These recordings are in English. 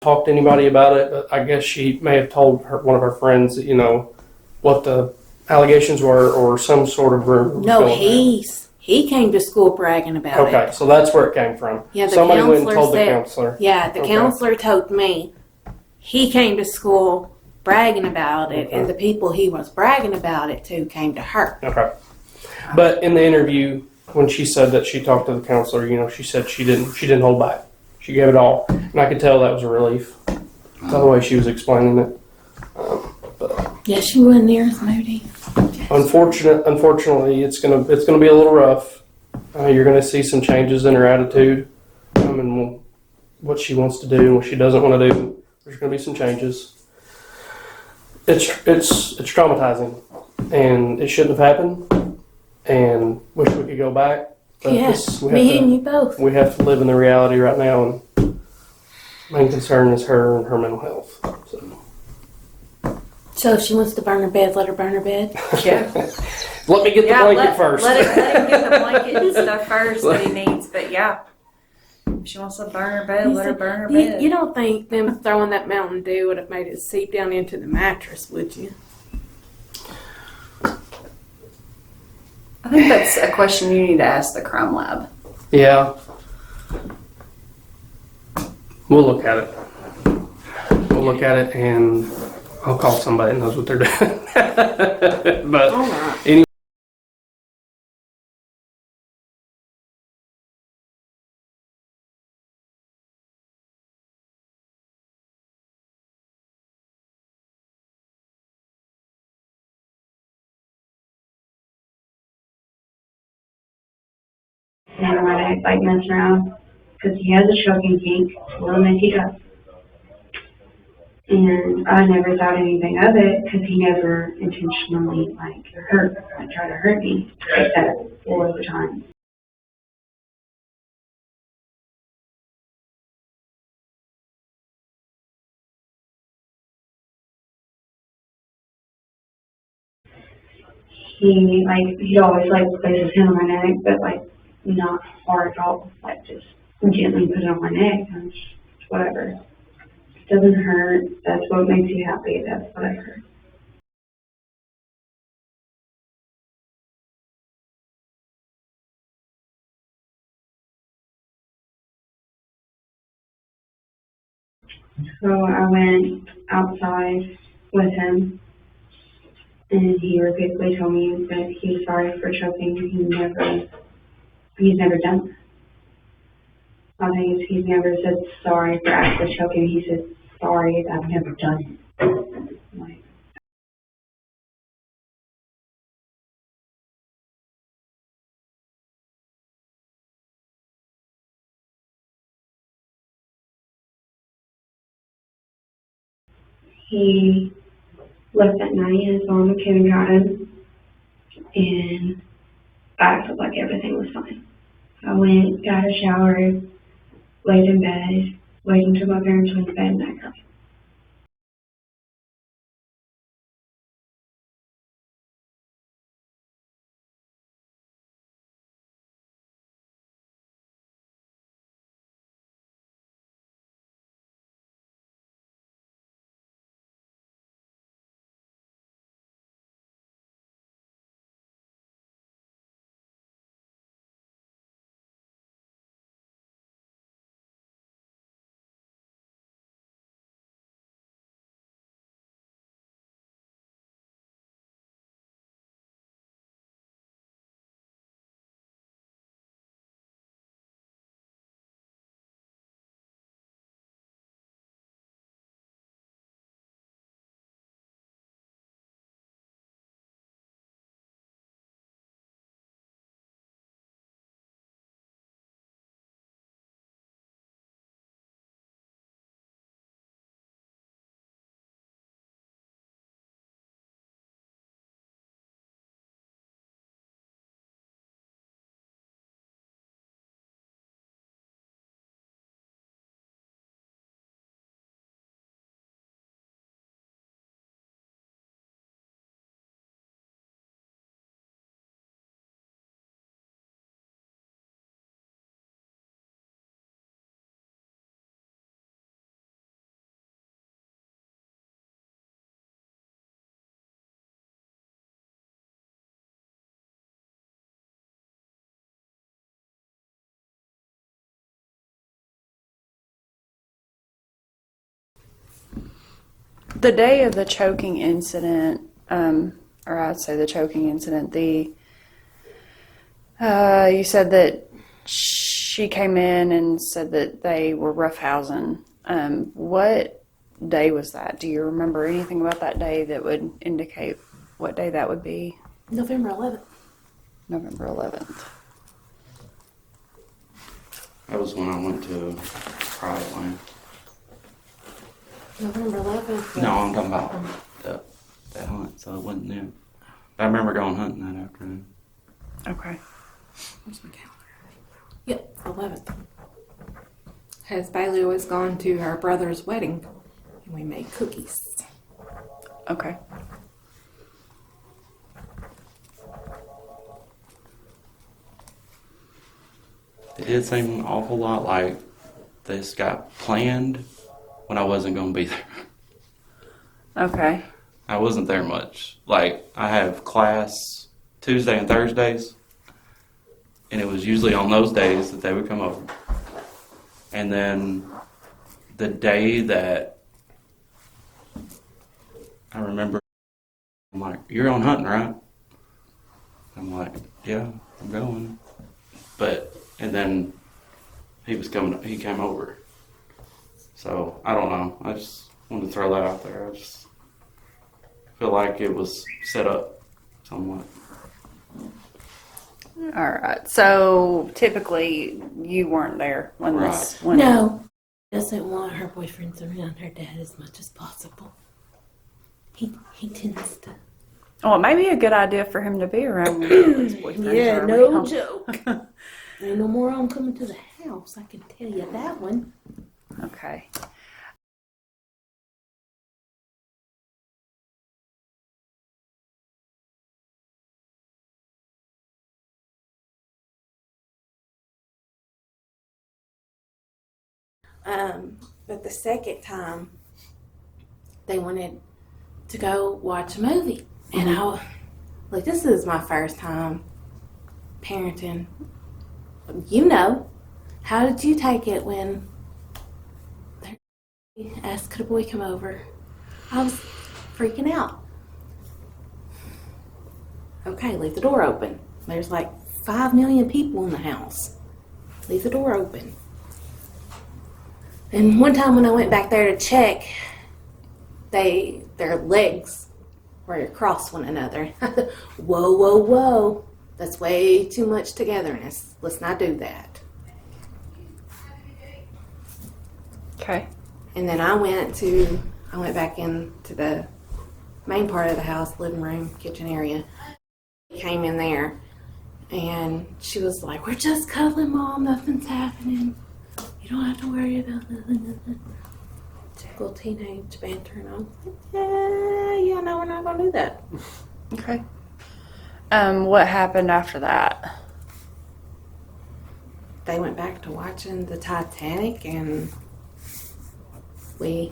talked to anybody about it, but I guess she may have told one of her friends that, what the allegations were, or some sort of rumor. No, he came to school bragging about it. Okay, so that's where it came from. Yeah, Somebody went and told the counselor. Yeah, the counselor told me he came to school bragging about it, and the people he was bragging about it to came to her. Okay. But in the interview, when she said that she talked to the counselor, she said she didn't hold back. She gave it all, and I could tell that was a relief. The way she was explaining it. Yeah, she wasn't near as moody. Unfortunately, it's gonna be a little rough. You're gonna see some changes in her attitude, and what she wants to do and what she doesn't want to do. There's gonna be some changes. It's traumatizing, and it shouldn't have happened. And wish we could go back. But Yes, me and you both. We have to live in the reality right now, and main concern is her and her mental health. So if she wants to burn her bed, let her burn her bed. Yeah. Let me get the blanket first. Let him get the blanket and stuff first that he needs. But yeah, if she wants to burn her bed, let her burn her bed. You don't think them throwing that Mountain Dew would have made it seep down into the mattress, would you? I think that's a question you need to ask the crime lab. Yeah. We'll look at it. We'll look at it, and I'll call somebody that knows what they're doing. But All right. anyway. And when I like messing around, because he has a choking kink, little Nicky does. And I never thought anything of it because he never intentionally tried to hurt me like that all the time. He'd always place his hand on my neck, but not hard at all, just gently put it on my neck and whatever. It doesn't hurt. That's what makes you happy. That's whatever. So I went outside with him, and he repeatedly told me that he's sorry for choking. He's never done that. I think he's never said sorry for actually choking. He said sorry that I've never done it. He left that night and his mom came and got him, and I felt like everything was fine. I went, got a shower, laid in bed, waited until my parents went to bed, and I cried. The day of the choking incident, or I'd say the choking incident, you said that she came in and said that they were roughhousing. What day was that? Do you remember anything about that day that would indicate what day that would be? November 11th. November 11th. That was when I went to Private Land. November 11th. No, I'm talking about that hunt, so it wasn't them. I remember going hunting that afternoon. Okay. Where's my calendar? Yep, 11th. Has Bailey was gone to her brother's wedding, and we made cookies. Okay. It did seem an awful lot like this got planned when I wasn't going to be there. Okay. I wasn't there much. Like, I have class Tuesday and Thursdays, and it was usually on those days that they would come over. And then the day that I remember, I'm like, "You're on hunting, right?" I'm like, "Yeah, I'm going." And then he came over. So, I don't know. I just wanted to throw that out there. I just feel like it was set up somewhat. All right. So typically you weren't there when this went. No, doesn't want her boyfriends around her dad as much as possible. He tends to. Well, it may be a good idea for him to be around when his boyfriends Yeah, are no around. joke. Ain't no more on coming to the house. I can tell you that one. Okay. But the second time, they wanted to go watch a movie, and this is my first time parenting. You know, how did you take it when they asked could a boy come over? I was freaking out. Okay, leave the door open. There's like 5 million people in the house. Leave the door open. And one time when I went back there to check, their legs were across one another. Whoa, whoa, whoa. That's way too much togetherness. Let's not do that. Okay. And then I went back into the main part of the house, living room, kitchen area. Came in there, and she was like, "We're just cuddling, Mom. Nothing's happening. You don't have to worry about nothing." Typical teenage banter, and I'm like, yeah, no, we're not gonna do that. Okay. What happened after that? They went back to watching the Titanic, and we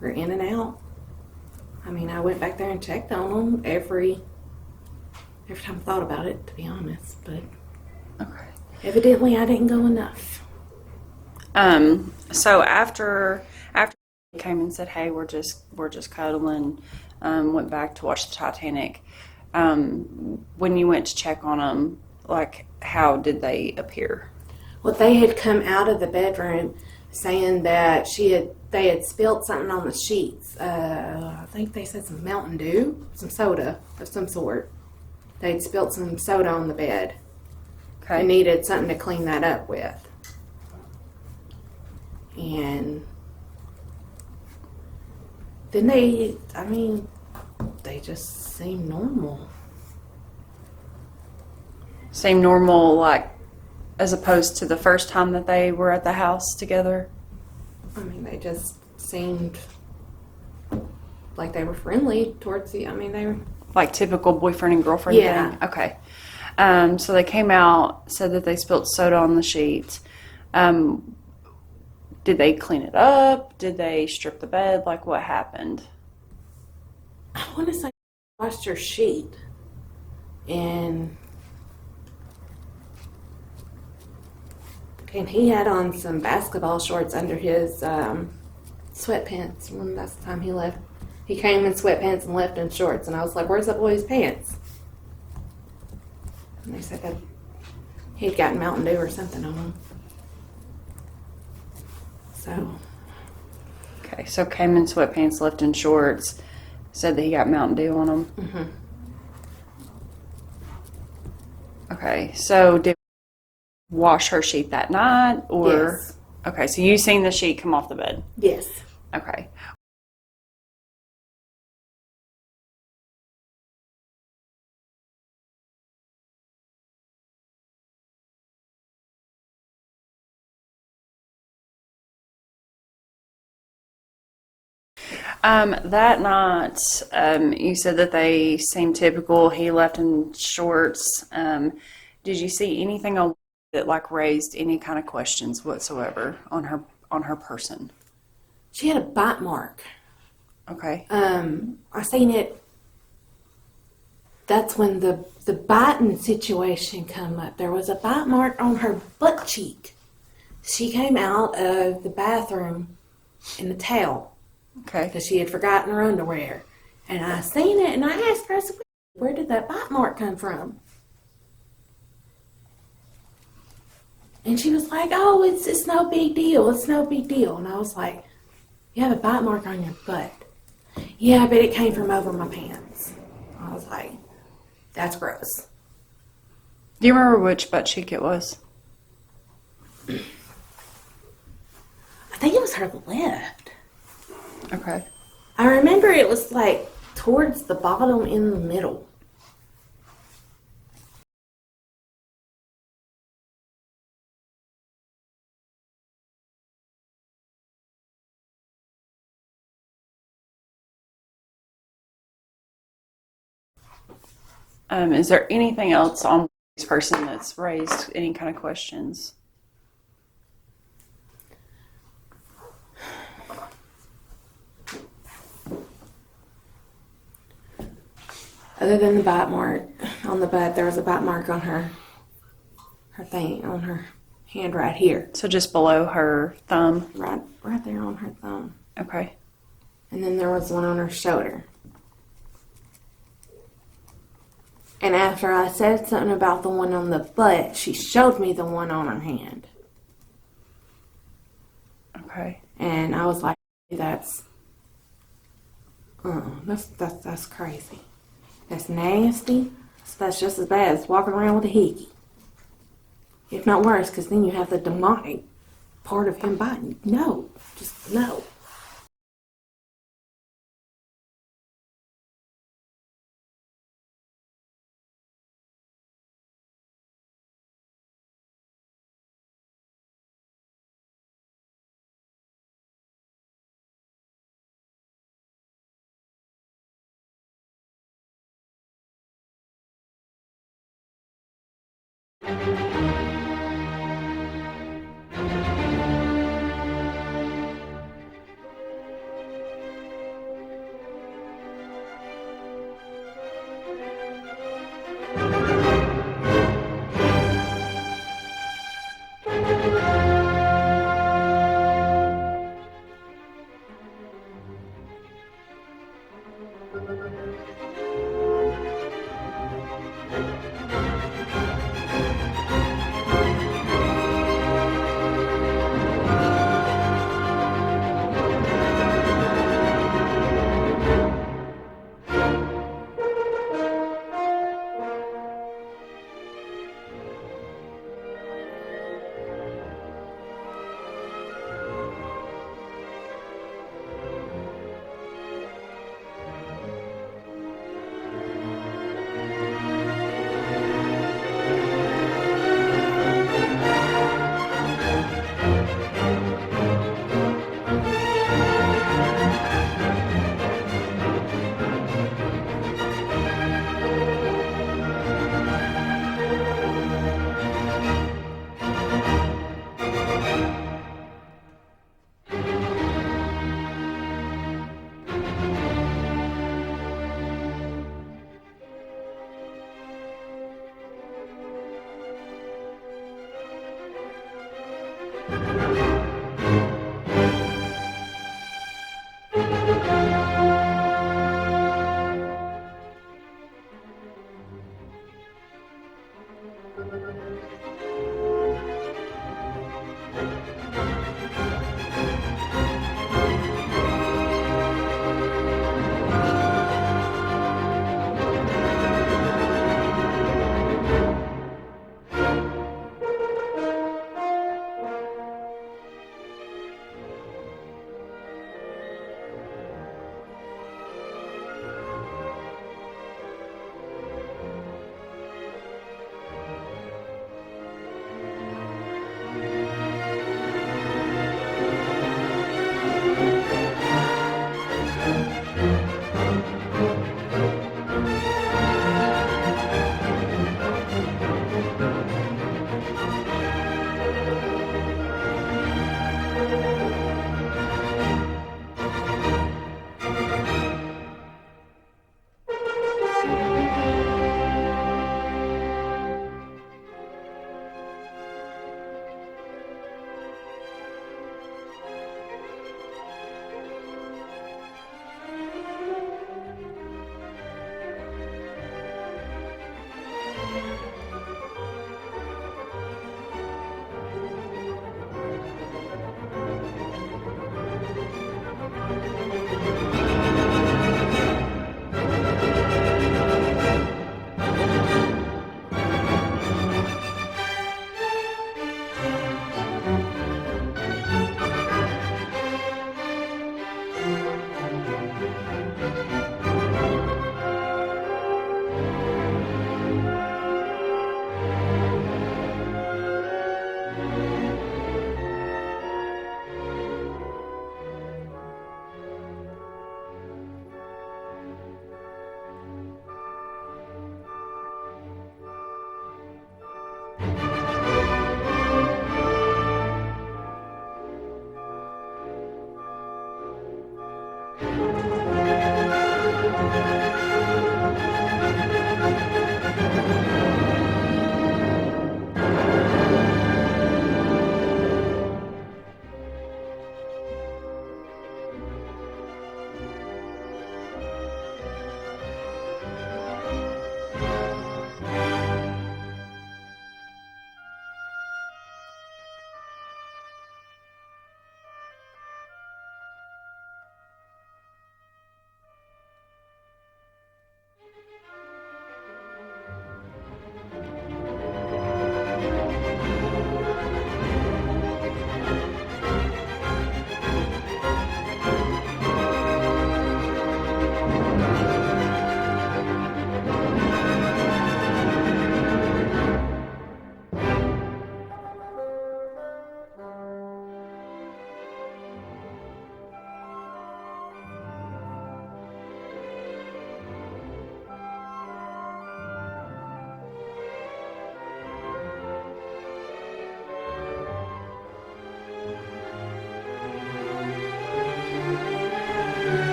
were in and out. I mean, I went back there and checked on them every time I thought about it, to be honest. But Okay. evidently, I didn't go enough. So after he came and said, "Hey, we're just cuddling," went back to watch the Titanic. When you went to check on them, like, how did they appear? Well, they had come out of the bedroom saying that they had spilled something on the sheets. I think they said some Mountain Dew, some soda of some sort. They'd spilled some soda on the bed. Okay. They needed something to clean that up with. And then they just seemed normal. Same normal, like, as opposed to the first time that they were at the house together? I mean, they just seemed like they were friendly towards they were. Like typical boyfriend and girlfriend Yeah. thing? Okay. So they came out, said that they spilled soda on the sheets. Did they clean it up? Did they strip the bed? Like, what happened? I want to say washed her sheet, and he had on some basketball shorts under his sweatpants when that's the time he left. He came in sweatpants and left in shorts, and I was like, "Where's that boy's pants?" And they said that he'd gotten Mountain Dew or something on him. So, Okay, so came in sweatpants, left in shorts, said that he got Mountain Dew on him. mhm. Okay, so did he wash her sheet that night, or Yes. okay, so you seen the sheet come off the bed? Yes. Okay. That night, you said that they seemed typical. He left in shorts. Did you see anything on that like raised any kind of questions whatsoever on her person? She had a bite mark. Okay. I seen it. That's when the biting situation come up. There was a bite mark on her butt cheek. She came out of the bathroom in a towel Okay. because she had forgotten her underwear. And I seen it, and I asked her, I said, "Where did that bite mark come from?" And she was like, "Oh, it's no big deal. It's no big deal." And I was like, "You have a bite mark on your butt." "Yeah, but it came from over my pants." I was like, "That's gross." Do you remember which butt cheek it was? I think it was her left. Okay. I remember it was like towards the bottom in the middle. Is there anything else on this person that's raised any kind of questions? Other than the bite mark on the butt, there was a bite mark on her thing, on her hand right here. So just below her thumb. Right there on her thumb. Okay. And then there was one on her shoulder. And after I said something about the one on the butt, she showed me the one on her hand. Okay. And I was like, that's crazy. That's nasty. That's just as bad as walking around with a hickey. If not worse, because then you have the demonic part of him biting. No. Just no.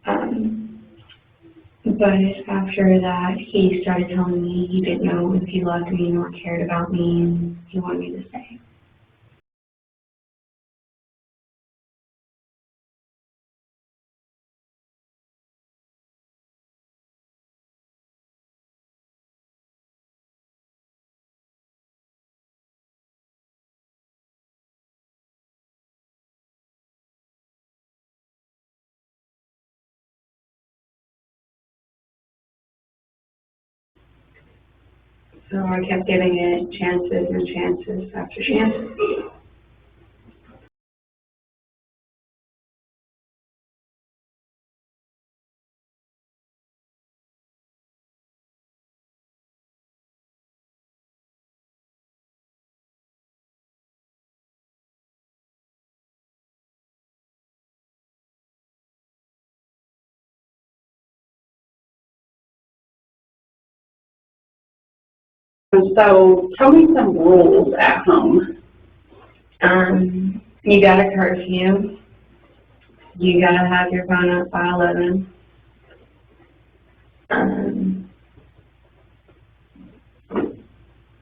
But after that, he started telling me he didn't know if he loved me or cared about me, and he wanted me to stay. So I kept giving it chances and chances after chances. So tell me some rules at home. You got a curfew. You gotta have your phone up by 11.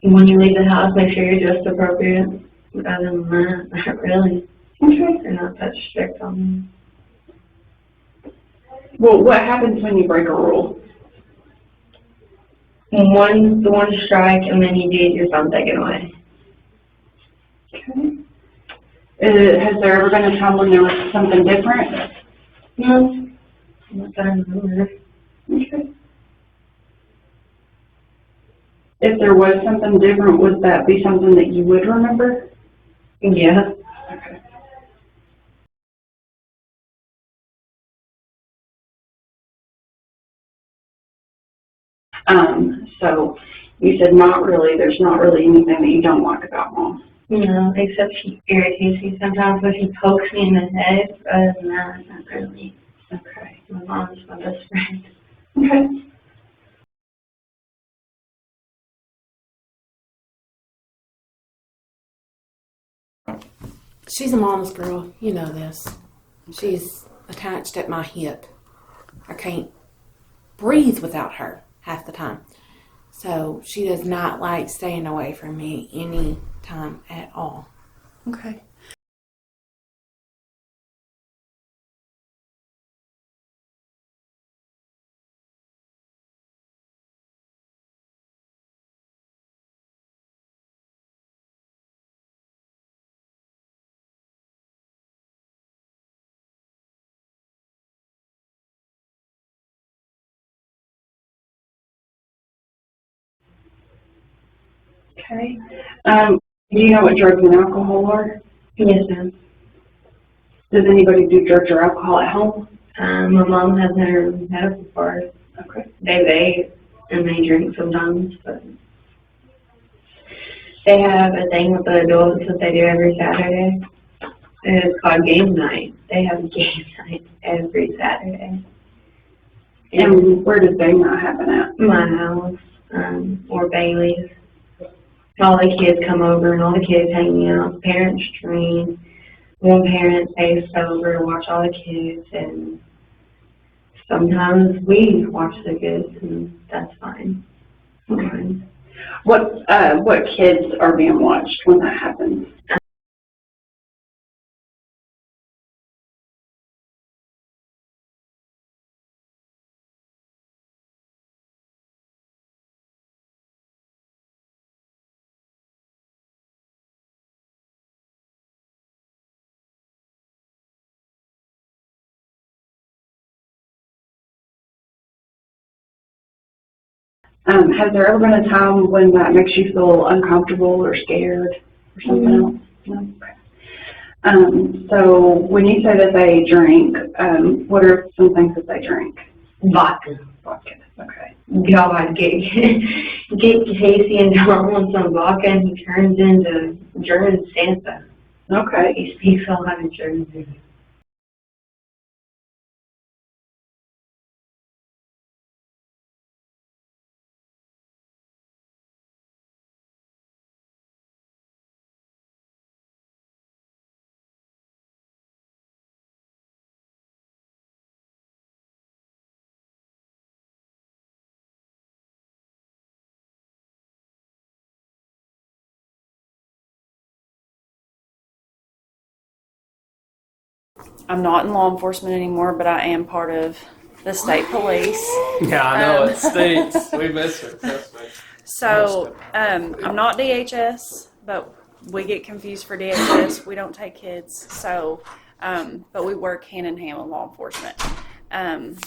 When you leave the house, make sure you're dressed appropriate. Other than that, not really. Okay. They're not that strict on me. Well, what happens when you break a rule? One strike, and then you get your phone taken away. Okay. Has there ever been a time when there was something different? No, not that I remember. Okay. If there was something different, would that be something that you would remember? Yeah. Okay. So you said not really, there's not really anything that you don't like about Mom. No, except she irritates me sometimes when she pokes me in the head. Other than that, not really. Okay. My mom's my best friend. Okay. She's a mama's girl. You know this. She's attached at my hip. I can't breathe without her half the time. So she does not like staying away from me any time at all. Okay. Okay. Do you know what drugs and alcohol are? Yes, ma'am. Does anybody do drugs or alcohol at home? My mom has her medical card. Okay. They and they drink sometimes, but they have a thing with the adults that they do every Saturday. It's called game night. They have game night every Saturday. And where does game night happen at? My house, or Bailey's. All the kids come over and all the kids hang out. Parents train. One parent stays over to watch all the kids, and sometimes we watch the kids, and that's fine. Okay. What kids are being watched when that happens? Has there ever been a time when that makes you feel uncomfortable or scared or something else? No? Okay. So when you say that they drink, what are some things that they drink? Vodka. Vodka. Okay. God, get Casey and Tom on some vodka, and he turns into German Santa. Okay. He speaks a lot of German. I'm not in law enforcement anymore, but I am part of the state police. Yeah, I know it stinks. We miss her. Trust me. So I'm not DHS, but we get confused for DHS. We don't take kids, so but we work hand in hand with law enforcement.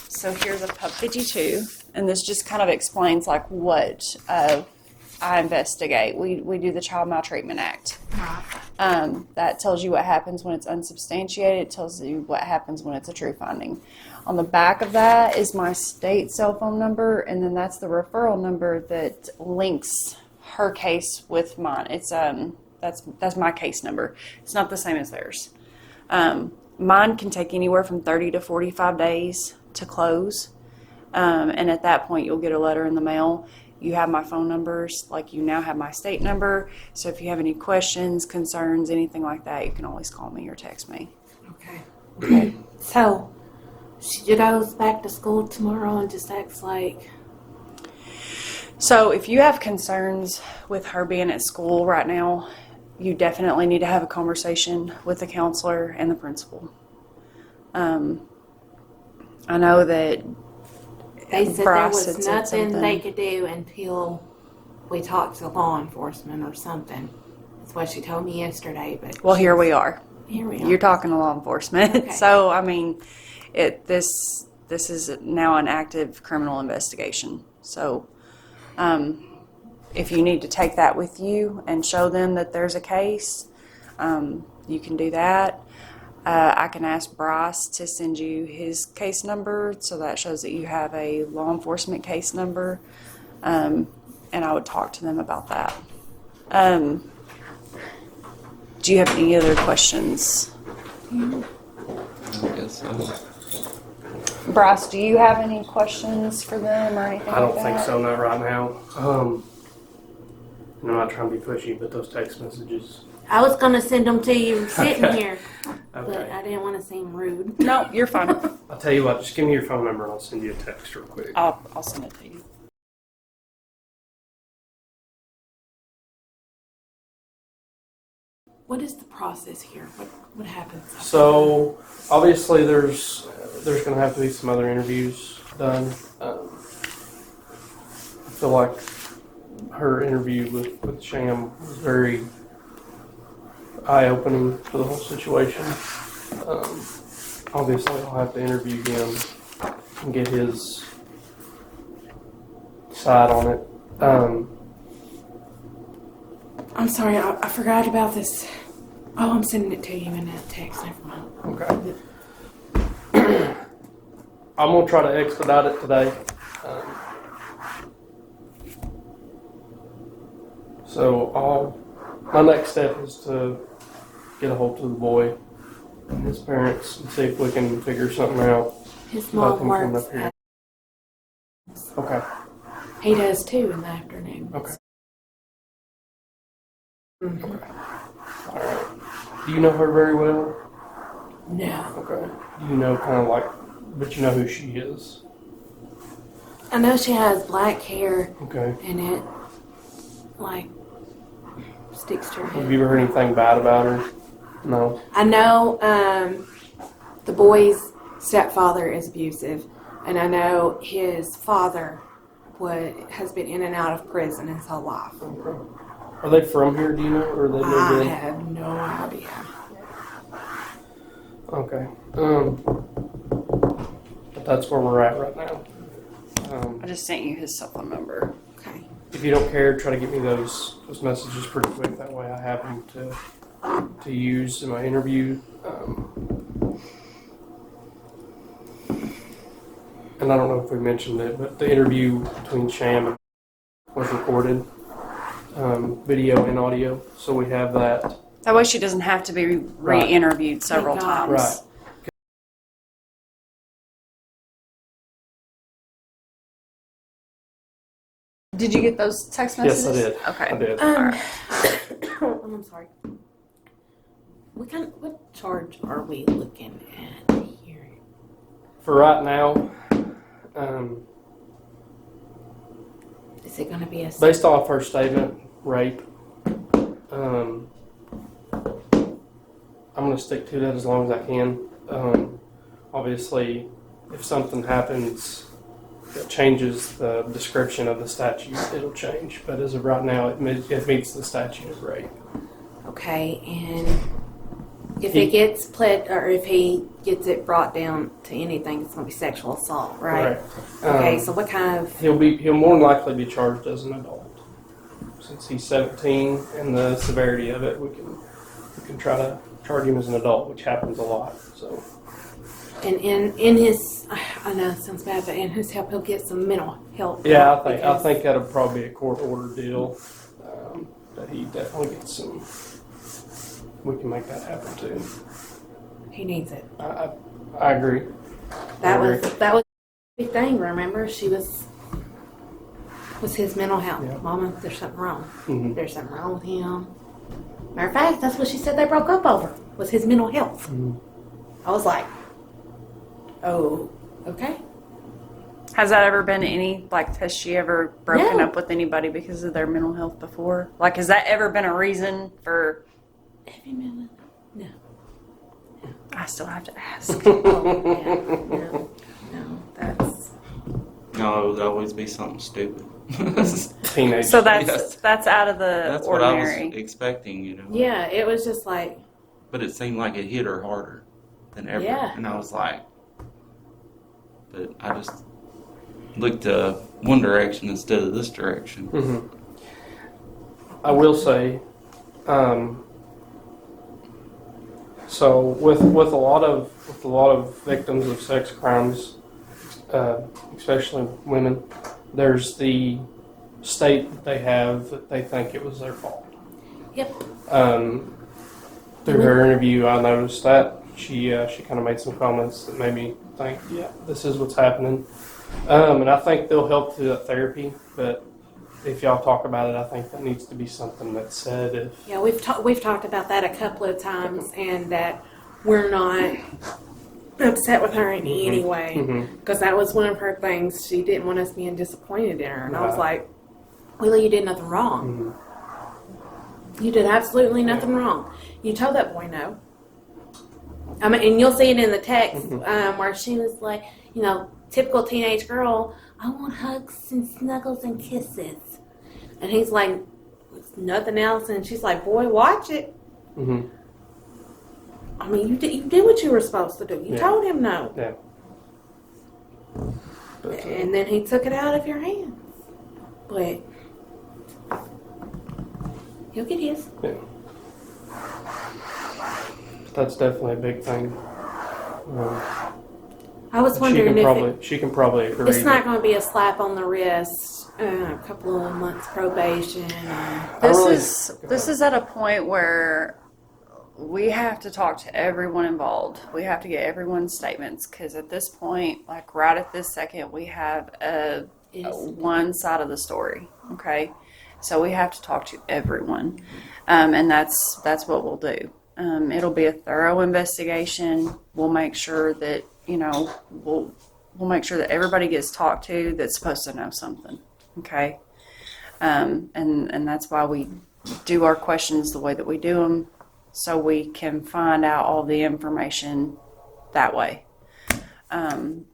So here's a Pub 52, and this just kind of explains like what I investigate. We do the Child Maltreatment Act. That tells you what happens when it's unsubstantiated. It tells you what happens when it's a true finding. On the back of that is my state cell phone number, and then that's the referral number that links her case with mine. It's that's my case number. It's not the same as theirs. Mine can take anywhere from 30 to 45 days to close, and at that point you'll get a letter in the mail. You have my phone numbers, like you now have my state number. So if you have any questions, concerns, anything like that, you can always call me or text me. Okay. So she goes back to school tomorrow and just acts like. So if you have concerns with her being at school right now, you definitely need to have a conversation with the counselor and the principal. I know that They said Bryce there had was said nothing something. they could do until we talked to law enforcement or something. That's what she told me yesterday. But well, here we are. here we are. You're talking to law enforcement. Okay. So, I mean, this is now an active criminal investigation. So, if you need to take that with you and show them that there's a case, you can do that. I can ask Bryce to send you his case number, so that shows that you have a law enforcement case number, and I would talk to them about that. Do you have any other questions? I guess so. Bryce, do you have any questions for them or anything I don't like think that? so, not right now. I'm not trying to be pushy, but those text messages. I was going to send them to you sitting Okay. here, but Okay. I didn't want to seem rude. No, you're fine. I'll tell you what, just give me your phone number and I'll send you a text real quick. I'll send it to you. What is the process here? What happens? So obviously there's going to have to be some other interviews done. I feel like her interview with Sham was very eye-opening for the whole situation. Obviously I'll have to interview him and get his side on it. I'm sorry, I forgot about this. Oh, I'm sending it to you in a text. Never mind. Okay. I'm gonna try to expedite it today. So my next step is to get a hold of the boy and his parents and see if we can figure something out. His About mom him coming works. up here. Okay. He does too in the afternoon. Okay. Mhm. All right. Do you know her very well? No, Okay. Do you know kind of like, but you know who she is? I know she has black hair Okay. and it like sticks to her Have head. you ever heard anything bad about her? No. I know the boy's stepfather is abusive, and I know his father has been in and out of prison his whole life. Okay. Are they from here? Do you know, or they moved I in? have no idea. Okay. But that's where we're at right now. I just sent you his cell phone number. Okay. If you don't care, try to get me those messages pretty quick. That way I have them to use in my interview. And I don't know if we mentioned it, but the interview between Sham was recorded, video and audio. So we have that. That way she doesn't have to be re-interviewed several Thank God. times. Right. Did you get those text Yes, messages? I did. Okay. I did. I'm sorry. What charge are we looking at here? For right now, Is it going to be a based off her statement, rape, I'm going to stick to that as long as I can. Obviously, if something happens that changes the description of the statute, it'll change. But as of right now, it meets the statute of rape. Okay, and if it gets pled, or if he gets it brought down to anything, it's going to be sexual assault, right? Okay, so what kind of? He'll more than likely be charged as an adult. Since he's 17 and the severity of it, we can try to charge him as an adult, which happens a lot. So. And in his, I know it sounds bad, but in his help, he'll get some mental help. Yeah, I think that'll probably be a court order deal. That he definitely gets some. We can make that happen too. He needs it. I agree. That was the big thing. Remember, she was his mental health. Yeah. Mama, there's something wrong. Mm-hmm. There's something wrong with him. Matter of fact, that's what she said they broke up over, was his mental health. Mm-hmm. I was like, oh, okay. Has that ever been has she ever broken No. up with anybody because of their mental health before? Like, has that ever been a reason for? Every minute. No. I still have to ask. Oh, yeah. No, that's. No, it would always be something stupid. Teenage. So Yes. that's out of the That's what I ordinary. was expecting, you know. Yeah, it was just like, But it seemed like it hit her harder than ever. Yeah. And I was like, but I just looked one direction instead of this direction. Mm-hmm. I will say, so with a lot of victims of sex crimes, especially women, there's the state that they have that they think it was their fault. yep. Through her interview, I noticed that she kind of made some comments that made me think, yeah, this is what's happening. And I think they'll help through that therapy. But if y'all talk about it, I think that needs to be something that's said. Yeah, we've talked about that a couple of times, and that we're not upset with her in any way, Mm-hmm. because that was one of her things. She didn't want us being disappointed in her, and I was Right. like, "Willie, you did nothing wrong. You did absolutely nothing wrong. You told that boy no." I mean, and you'll see it in the text where she was like, you know, typical teenage girl, I want hugs and snuggles and kisses. And he's like, nothing else. And she's like, boy, watch it. Mm-hmm. I mean, you did what you were supposed to do. You Yeah. told him no. Yeah. But, And then he took it out of your hands. But he'll get his. yeah. That's definitely a big thing. I was wondering She can probably agree. it's not going to be a slap on the wrist, a couple of months probation. This is at a point where we have to talk to everyone involved. We have to get everyone's statements, because at this point, like right at this second, we have a one side of the story. Okay, so we have to talk to everyone, and that's what we'll do. It'll be a thorough investigation. We'll make sure that we'll make sure that everybody gets talked to that's supposed to know something. Okay, and that's why we do our questions the way that we do them, so we can find out all the information that way.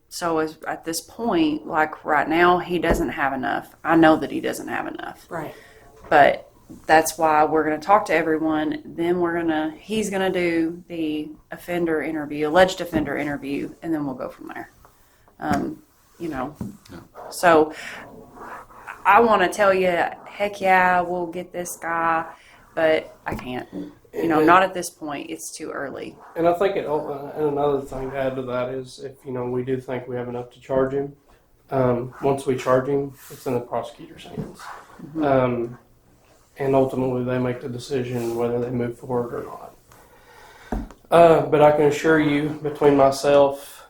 So at this point, like right now, he doesn't have enough. I know that he doesn't have enough. Right. But that's why we're going to talk to everyone. Then he's going to do the alleged offender interview, and then we'll go from there. So I want to tell you, heck yeah, we'll get this guy, but I can't. Not at this point. It's too early. And I think and another thing to add to that is if we do think we have enough to charge him, once we charge him, it's in the prosecutor's hands. Mm-hmm. And ultimately they make the decision whether they move forward or not. But I can assure you, between myself,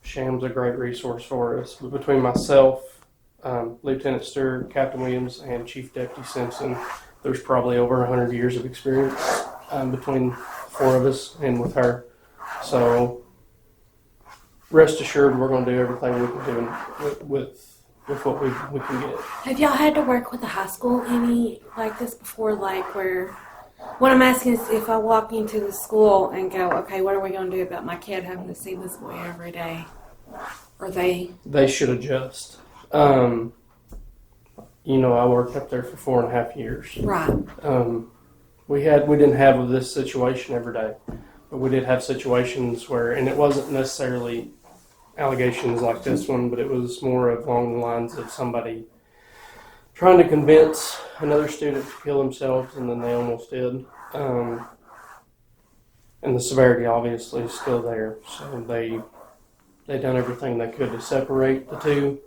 SHAM's a great resource for us, but between myself, Lieutenant Stewart, Captain Williams, and Chief Deputy Simpson, there's probably over 100 years of experience between four of us and with her. So rest assured we're going to do everything we can do with what we can get. Have y'all had to work with the high school any like this before, like where What I'm asking is if I walk into the school and go, okay, what are we going to do about my kid having to see this boy every day? Or They should adjust. I worked up there for 4.5 years. right? We didn't have this situation every day, but we did have situations where, and it wasn't necessarily allegations like this one, but it was more along the lines of somebody trying to convince another student to kill themselves, and then they almost did. And the severity obviously is still there, so they done everything they could to separate the two.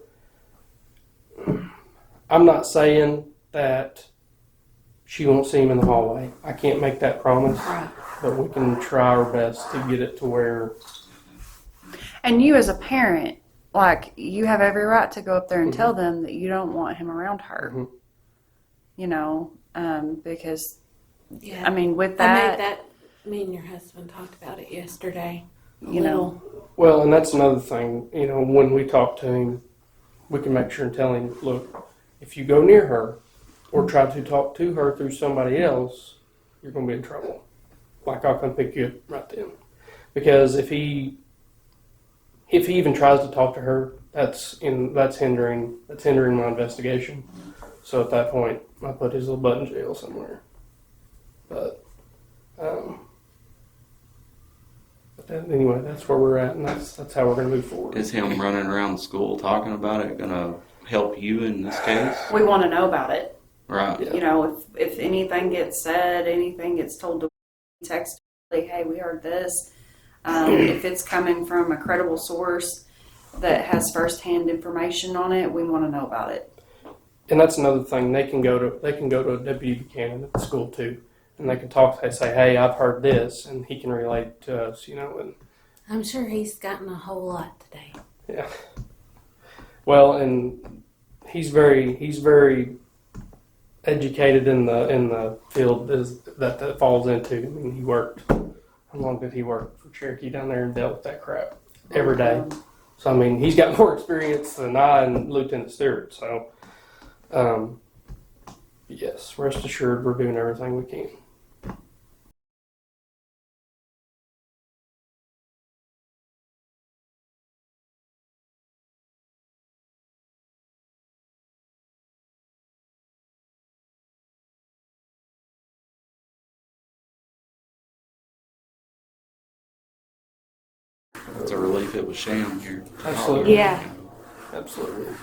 I'm not saying that she won't see him in the hallway. I can't make that promise, Right. but we can try our best to get it to where. And you as a parent, like, you have every right to go up there and tell them that you don't want him around her. Mhm. Because, Yeah. I mean, with I that, made that. Me and your husband talked about it yesterday. you know, Well, and that's another thing. When we talk to him, we can make sure and tell him, look, if you go near her or try to talk to her through somebody else, you're going to be in trouble. Like, I'll come pick you up right then. Because if he even tries to talk to her, that's hindering my investigation. So at that point, I put his little butt in jail somewhere. But then, anyway, that's where we're at, and that's how we're going to move forward. Is him running around the school talking about it gonna help you in this case? we want to know about it. Right. Yeah. You know, if anything gets said, anything gets told to text, like, hey, we heard this. If it's coming from a credible source that has firsthand information on it, we want to know about it. And that's another thing. They can go to a Deputy Buchanan at the school too, and they can talk. They say, "Hey, I've heard this," and he can relate to us. And I'm sure he's gotten a whole lot today. yeah. Well, and he's very educated in the field that falls into. I mean, he worked. How long did he work for Cherokee down there and dealt with that crap every day? So I mean, he's got more experience than I and Lieutenant Stewart. So, yes, rest assured, we're doing everything we can. It's a relief it was Shannon here. Absolutely. Yeah. Absolutely.